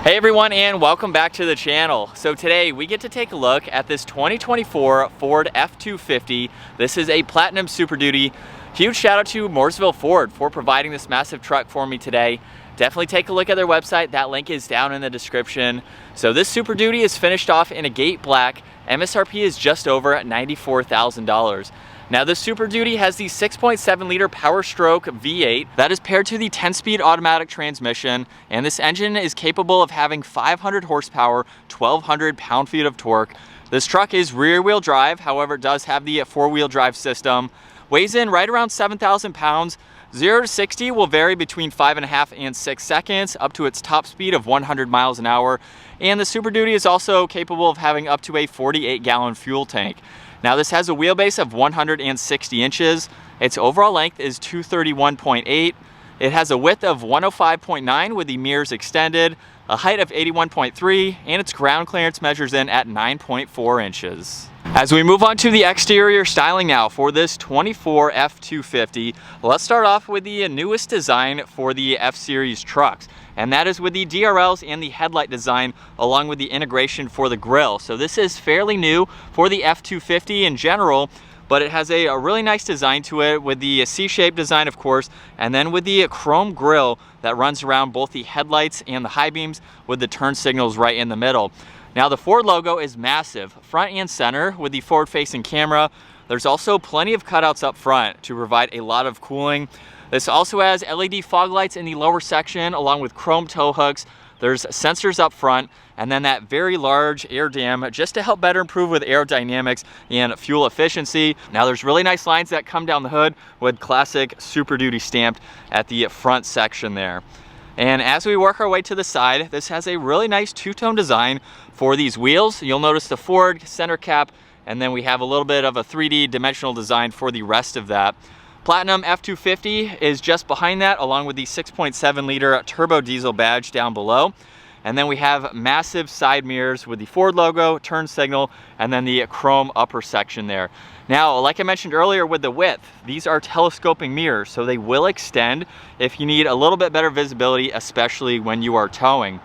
Hey everyone, and welcome back to the channel. So today we get to take a look at this 2024 Ford F250. This is a Platinum Superduty. Huge shout out to Mooresville Ford for providing this massive truck for me today. Definitely take a look at their website. That link is down in the description. So this Super Duty is finished off in a Gate Black. MSRP is just over $94,000. Now this Super Duty has the 6.7 liter Power Stroke V8 that is paired to the 10-speed automatic transmission, and this engine is capable of having 500 horsepower, 1,200 pound-feet of torque. This truck is rear-wheel drive, however it does have the four-wheel drive system. Weighs in right around 7,000 pounds. 0 to 60 will vary between 5.5 and 6 seconds, up to its top speed of 100 miles an hour. And the Super Duty is also capable of having up to a 48-gallon fuel tank. Now this has a wheelbase of 160 inches. Its overall length is 231.8. It has a width of 105.9 with the mirrors extended, a height of 81.3, and its ground clearance measures in at 9.4 inches. As we move on to the exterior styling now for this 24 F250, let's start off with the newest design for the F-Series trucks. And that is with the DRLs and the headlight design along with the integration for the grille. So this is fairly new for the F250 in general, but it has a really nice design to it with the C-shaped design, of course, and then with the chrome grille that runs around both the headlights and the high beams with the turn signals right in the middle. Now the Ford logo is massive, front and center with the forward-facing camera. There's also plenty of cutouts up front to provide a lot of cooling. This also has LED fog lights in the lower section along with chrome tow hooks. There's sensors up front, and then that very large air dam just to help better improve with aerodynamics and fuel efficiency. Now there's really nice lines that come down the hood with classic Super Duty stamped at the front section there. And as we work our way to the side, this has a really nice two-tone design for these wheels. You'll notice the Ford center cap, and then we have a little bit of a 3D dimensional design for the rest of that. Platinum F250 is just behind that, along with the 6.7 liter turbo diesel badge down below. And then we have massive side mirrors with the Ford logo, turn signal, and then the chrome upper section there. Now, like I mentioned earlier with the width, these are telescoping mirrors, so they will extend if you need a little bit better visibility, especially when you are towing.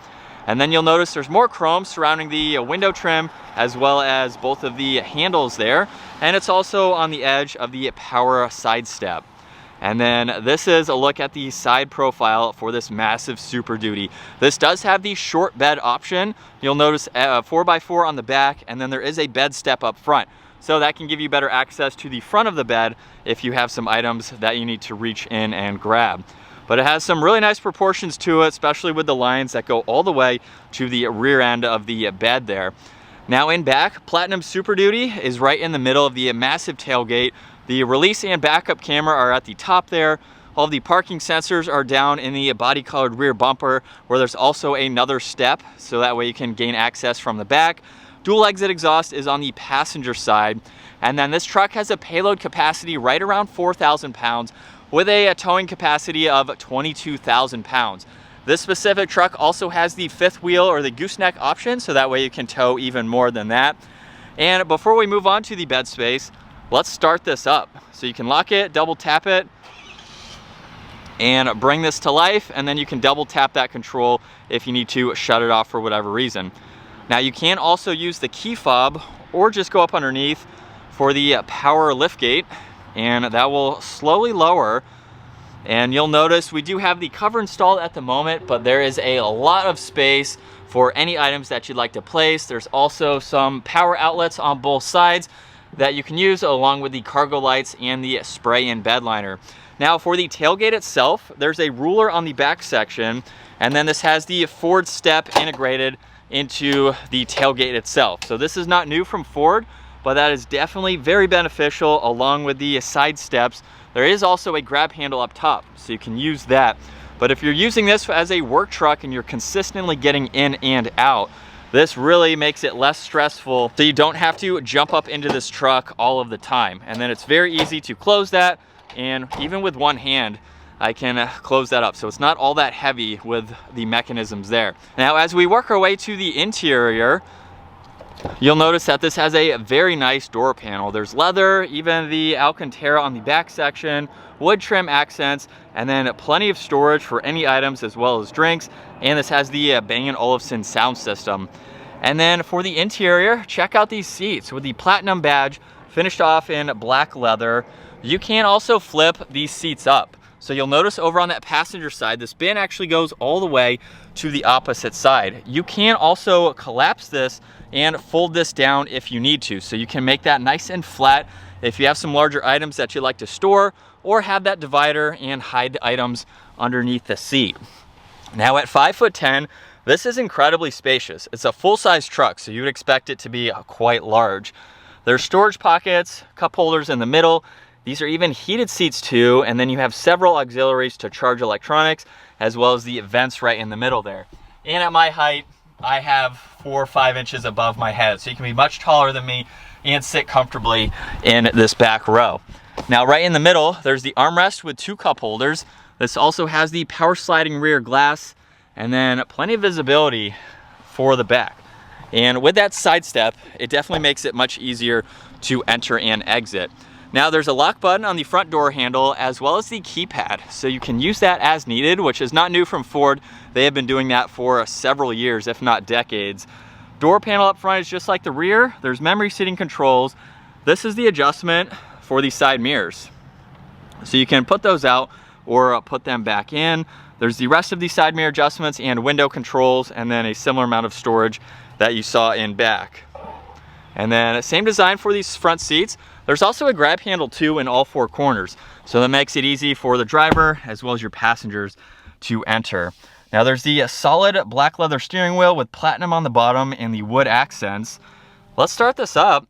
And then you'll notice there's more chrome surrounding the window trim as well as both of the handles there. And it's also on the edge of the power side step. And then this is a look at the side profile for this massive Super Duty. This does have the short bed option. You'll notice a 4x4 on the back, and then there is a bed step up front. So that can give you better access to the front of the bed if you have some items that you need to reach in and grab. But it has some really nice proportions to it, especially with the lines that go all the way to the rear end of the bed there. Now in back, Platinum Super Duty is right in the middle of the massive tailgate. The release and backup camera are at the top there. All of the parking sensors are down in the body-colored rear bumper, where there's also another step, so that way you can gain access from the back. Dual exit exhaust is on the passenger side. And then this truck has a payload capacity right around 4,000 pounds with a towing capacity of 22,000 pounds. This specific truck also has the fifth wheel or the gooseneck option, so that way you can tow even more than that. And before we move on to the bed space, let's start this up. So you can lock it, double tap it, and bring this to life, and then you can double tap that control if you need to shut it off for whatever reason. Now you can also use the key fob or just go up underneath for the power liftgate, and that will slowly lower. And you'll notice we do have the cover installed at the moment, but there is a lot of space for any items that you'd like to place. There's also some power outlets on both sides that you can use along with the cargo lights and the spray and bed liner. Now for the tailgate itself, there's a ruler on the back section, and then this has the Ford step integrated into the tailgate itself. So this is not new from Ford, but that is definitely very beneficial along with the side steps. There is also a grab handle up top, so you can use that. But if you're using this as a work truck and you're consistently getting in and out, this really makes it less stressful, so you don't have to jump up into this truck all of the time. And then it's very easy to close that, and even with one hand, I can close that up. So it's not all that heavy with the mechanisms there. Now, as we work our way to the interior, You'll notice that this has a very nice door panel. There's leather, even the Alcantara on the back section, wood trim accents, and then plenty of storage for any items as well as drinks. And this has the Bang & Olufsen sound system. And then for the interior, check out these seats with the Platinum badge finished off in black leather. You can also flip these seats up. So you'll notice over on that passenger side, this bin actually goes all the way to the opposite side. You can also collapse this and fold this down if you need to. So you can make that nice and flat if you have some larger items that you like to store, or have that divider and hide the items underneath the seat. Now at 5'10", this is incredibly spacious. It's a full-size truck, so you would expect it to be quite large. There's storage pockets, cup holders in the middle. These are even heated seats too, and then you have several auxiliaries to charge electronics, as well as the vents right in the middle there. And at my height, I have 4 or 5 inches above my head, so you can be much taller than me and sit comfortably in this back row. Now right in the middle, there's the armrest with 2 cup holders. This also has the power sliding rear glass, and then plenty of visibility for the back. And with that side step, it definitely makes it much easier to enter and exit. Now there's a lock button on the front door handle, as well as the keypad, so you can use that as needed, which is not new from Ford. They have been doing that for several years, if not decades. Door panel up front is just like the rear. There's memory seating controls. This is the adjustment for the side mirrors. So you can put those out or put them back in. There's the rest of the side mirror adjustments and window controls, and then a similar amount of storage that you saw in back. And then same design for these front seats. There's also a grab handle too in all 4 corners. So that makes it easy for the driver as well as your passengers to enter. Now there's the solid black leather steering wheel with platinum on the bottom and the wood accents. Let's start this up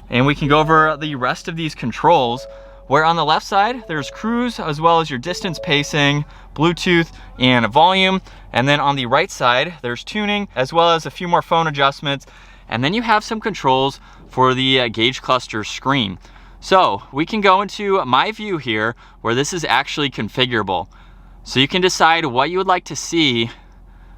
and we can go over the rest of these controls, where on the left side there's cruise as well as your distance pacing, Bluetooth, and volume. And then on the right side there's tuning as well as a few more phone adjustments. And then you have some controls for the gauge cluster screen. So we can go into my view here, where this is actually configurable. So you can decide what you would like to see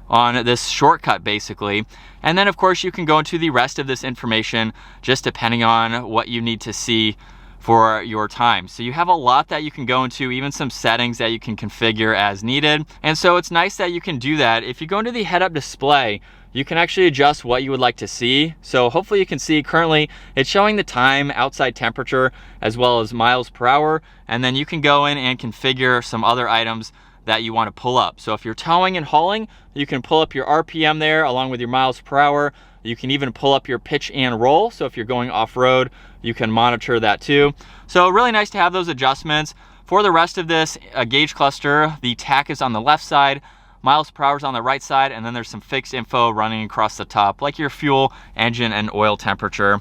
on this shortcut basically. And then of course you can go into the rest of this information just depending on what you need to see for your time. So you have a lot that you can go into, even some settings that you can configure as needed. And so it's nice that you can do that. If you go into the head-up display, you can actually adjust what you would like to see. So hopefully you can see currently it's showing the time, outside temperature, as well as miles per hour. And then you can go in and configure some other items that you want to pull up. So if you're towing and hauling, you can pull up your RPM there along with your miles per hour. You can even pull up your pitch and roll. So if you're going off-road, you can monitor that too. So really nice to have those adjustments. For the rest of this gauge cluster, the tach is on the left side, miles per hour is on the right side, and then there's some fixed info running across the top, like your fuel, engine, and oil temperature.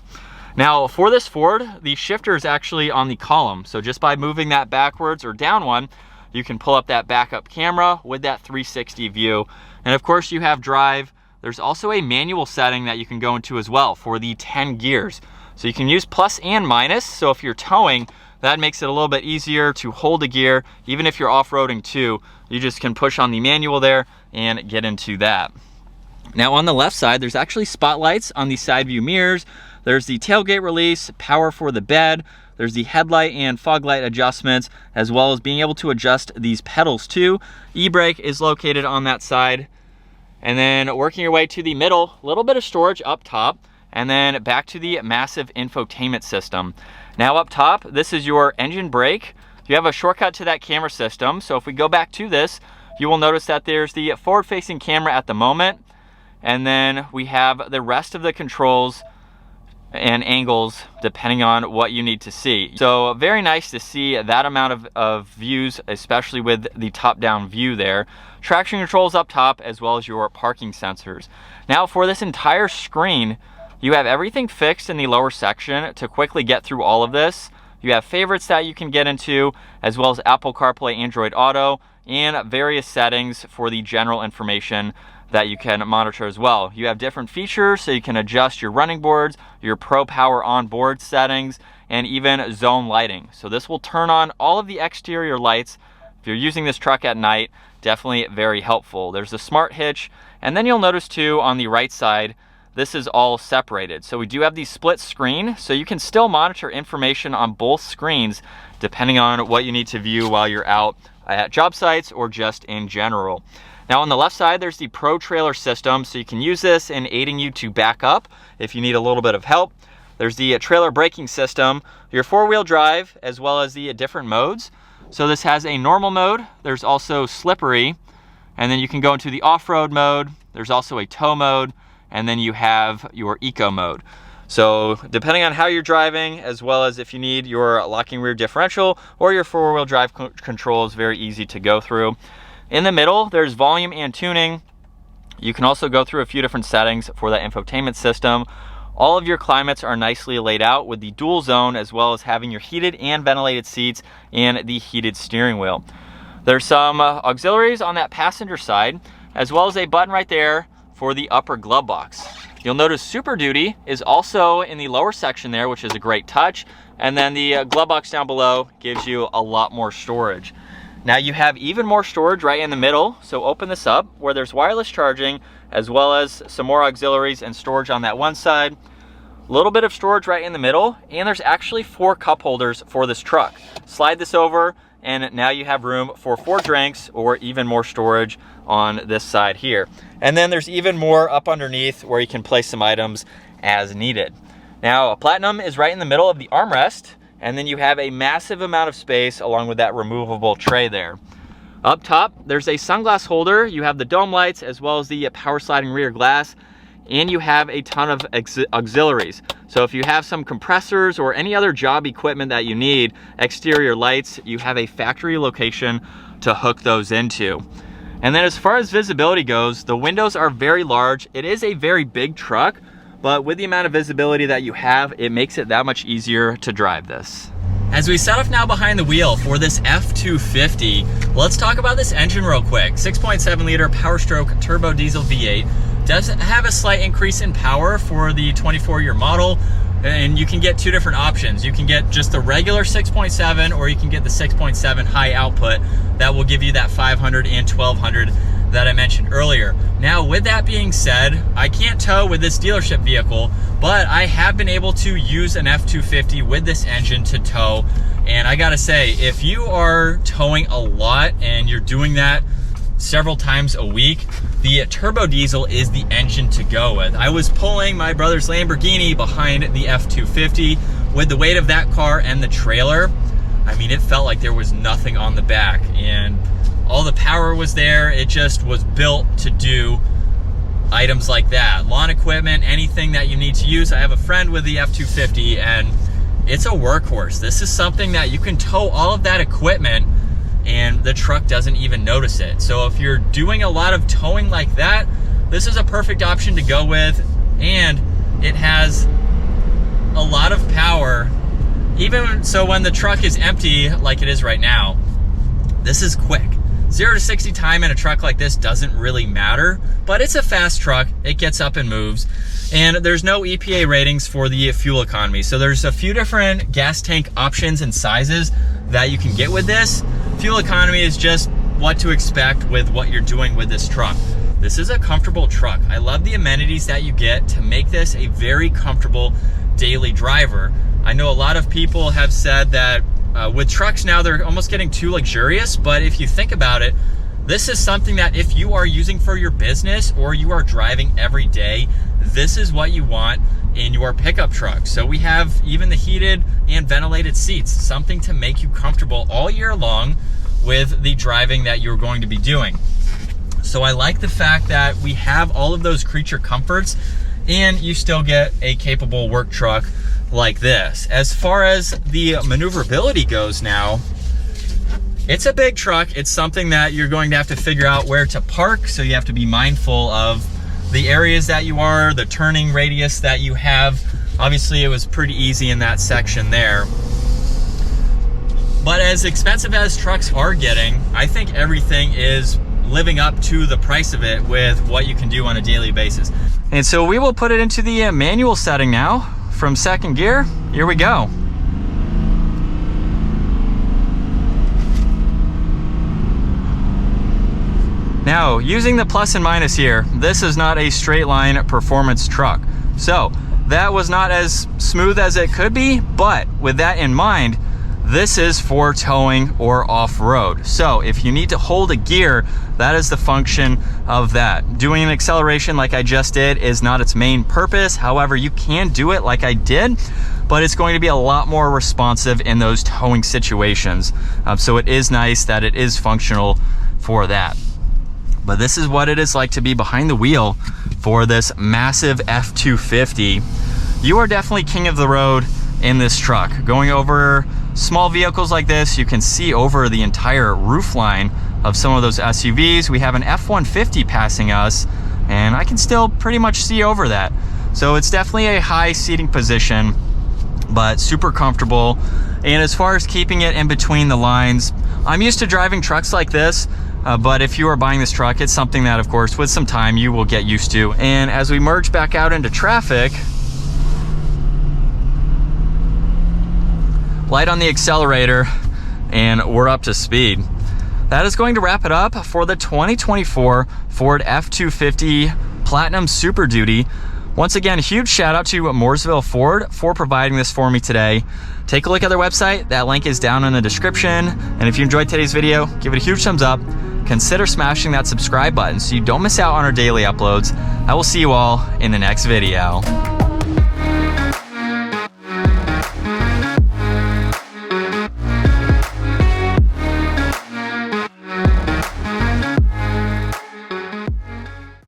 Now for this Ford, the shifter is actually on the column. So just by moving that backwards or down one, you can pull up that backup camera with that 360 view. And of course you have drive. There's also a manual setting that you can go into as well for the 10 gears. So you can use plus and minus. So if you're towing, that makes it a little bit easier to hold a gear. Even if you're off-roading too, you just can push on the manual there and get into that. Now on the left side, there's actually spotlights on the side view mirrors. There's the tailgate release, power for the bed. There's the headlight and fog light adjustments, as well as being able to adjust these pedals too. E-brake is located on that side. And then working your way to the middle, a little bit of storage up top, and then back to the massive infotainment system. Now up top, this is your engine brake. You have a shortcut to that camera system. So if we go back to this, you will notice that there's the forward-facing camera at the moment, and then we have the rest of the controls and angles depending on what you need to see. So very nice to see that amount of views, especially with the top-down view there. Traction controls up top, as well as your parking sensors. Now for this entire screen, you have everything fixed in the lower section to quickly get through all of this. You have favorites that you can get into, as well as Apple CarPlay, Android Auto, and various settings for the general information that you can monitor as well. You have different features, so you can adjust your running boards, your Pro Power onboard settings, and even zone lighting. So this will turn on all of the exterior lights. If you're using this truck at night, definitely very helpful. There's a smart hitch, and then you'll notice too on the right side, this is all separated. So we do have the split screen, so you can still monitor information on both screens depending on what you need to view while you're out at job sites or just in general. Now on the left side, there's the Pro Trailer system, so you can use this in aiding you to back up if you need a little bit of help. There's the trailer braking system, your four-wheel drive, as well as the different modes. So this has a normal mode, there's also slippery, and then you can go into the off-road mode. There's also a tow mode, and then you have your eco mode. So depending on how you're driving, as well as if you need your locking rear differential or your four-wheel drive control, is very easy to go through. In the middle, there's volume and tuning. You can also go through a few different settings for that infotainment system. All of your climates are nicely laid out with the dual zone, as well as having your heated and ventilated seats and the heated steering wheel. There's some auxiliaries on that passenger side, as well as a button right there for the upper glove box. You'll notice Super Duty is also in the lower section there, which is a great touch. And then the glove box down below gives you a lot more storage. Now you have even more storage right in the middle. So open this up where there's wireless charging, as well as some more auxiliaries and storage on that one side. A little bit of storage right in the middle, and there's actually 4 cup holders for this truck. Slide this over, and now you have room for 4 drinks or even more storage on this side here. And then there's even more up underneath where you can place some items as needed. Now, Platinum is right in the middle of the armrest, and then you have a massive amount of space along with that removable tray there. Up top, there's a sunglass holder. You have the dome lights as well as the power sliding rear glass, and you have a ton of auxiliaries. So if you have some compressors or any other job equipment that you need, exterior lights, you have a factory location to hook those into. And then as far as visibility goes, the windows are very large. It is a very big truck, but with the amount of visibility that you have, it makes it that much easier to drive this. As we set off now behind the wheel for this F250, let's talk about this engine real quick. 6.7 liter Power Stroke turbo diesel V8. Does have a slight increase in power for the 24-year model, and you can get 2 different options. You can get just the regular 6.7, or you can get the 6.7 high output that will give you that 500 and 1200 that I mentioned earlier. Now, with that being said, I can't tow with this dealership vehicle, but I have been able to use an F250 with this engine to tow. And I gotta say, if you are towing a lot and you're doing that several times a week, the turbo diesel is the engine to go with. I was pulling my brother's Lamborghini behind the F250 with the weight of that car and the trailer. I mean, it felt like there was nothing on the back, and all the power was there. It just was built to do items like that. Lawn equipment, anything that you need to use. I have a friend with the F250, and it's a workhorse. This is something that you can tow all of that equipment and the truck doesn't even notice it. So if you're doing a lot of towing like that, this is a perfect option to go with, and it has a lot of power. Even so, when the truck is empty like it is right now, this is quick. 0 to 60 time in a truck like this doesn't really matter, but it's a fast truck. It gets up and moves, and there's no EPA ratings for the fuel economy. So there's a few different gas tank options and sizes that you can get with this. Fuel economy is just what to expect with what you're doing with this truck. This is a comfortable truck. I love the amenities that you get to make this a very comfortable daily driver. I know a lot of people have said that with trucks now, they're almost getting too luxurious, but if you think about it, this is something that if you are using for your business or you are driving every day, this is what you want in your pickup truck. So we have even the heated and ventilated seats, something to make you comfortable all year long with the driving that you're going to be doing. So I like the fact that we have all of those creature comforts, and you still get a capable work truck like this. As far as the maneuverability goes now, it's a big truck. It's something that you're going to have to figure out where to park, so you have to be mindful of the areas that you are, the turning radius that you have. Obviously, it was pretty easy in that section there. But as expensive as trucks are getting, I think everything is living up to the price of it with what you can do on a daily basis. And so we will put it into the manual setting now. From second gear, here we go. Now, using the plus and minus here, this is not a straight line performance truck. So that was not as smooth as it could be, but with that in mind, this is for towing or off-road. So if you need to hold a gear, that is the function of that. Doing an acceleration like I just did is not its main purpose. However, you can do it like I did, but it's going to be a lot more responsive in those towing situations. So it is nice that it is functional for that. But this is what it is like to be behind the wheel for this massive F250. You are definitely king of the road in this truck. Going over small vehicles like this, you can see over the entire roof line of some of those SUVs. We have an F150 passing us, and I can still pretty much see over that. So it's definitely a high seating position, but super comfortable. And as far as keeping it in between the lines, I'm used to driving trucks like this, but if you are buying this truck, it's something that, of course, with some time you will get used to. And as we merge back out into traffic, light on the accelerator, and we're up to speed. That is going to wrap it up for the 2024 Ford F250 Platinum Superduty. Once again, huge shout out to Mooresville Ford for providing this for me today. Take a look at their website. That link is down in the description. And if you enjoyed today's video, give it a huge thumbs up. Consider smashing that subscribe button so you don't miss out on our daily uploads. I will see you all in the next video.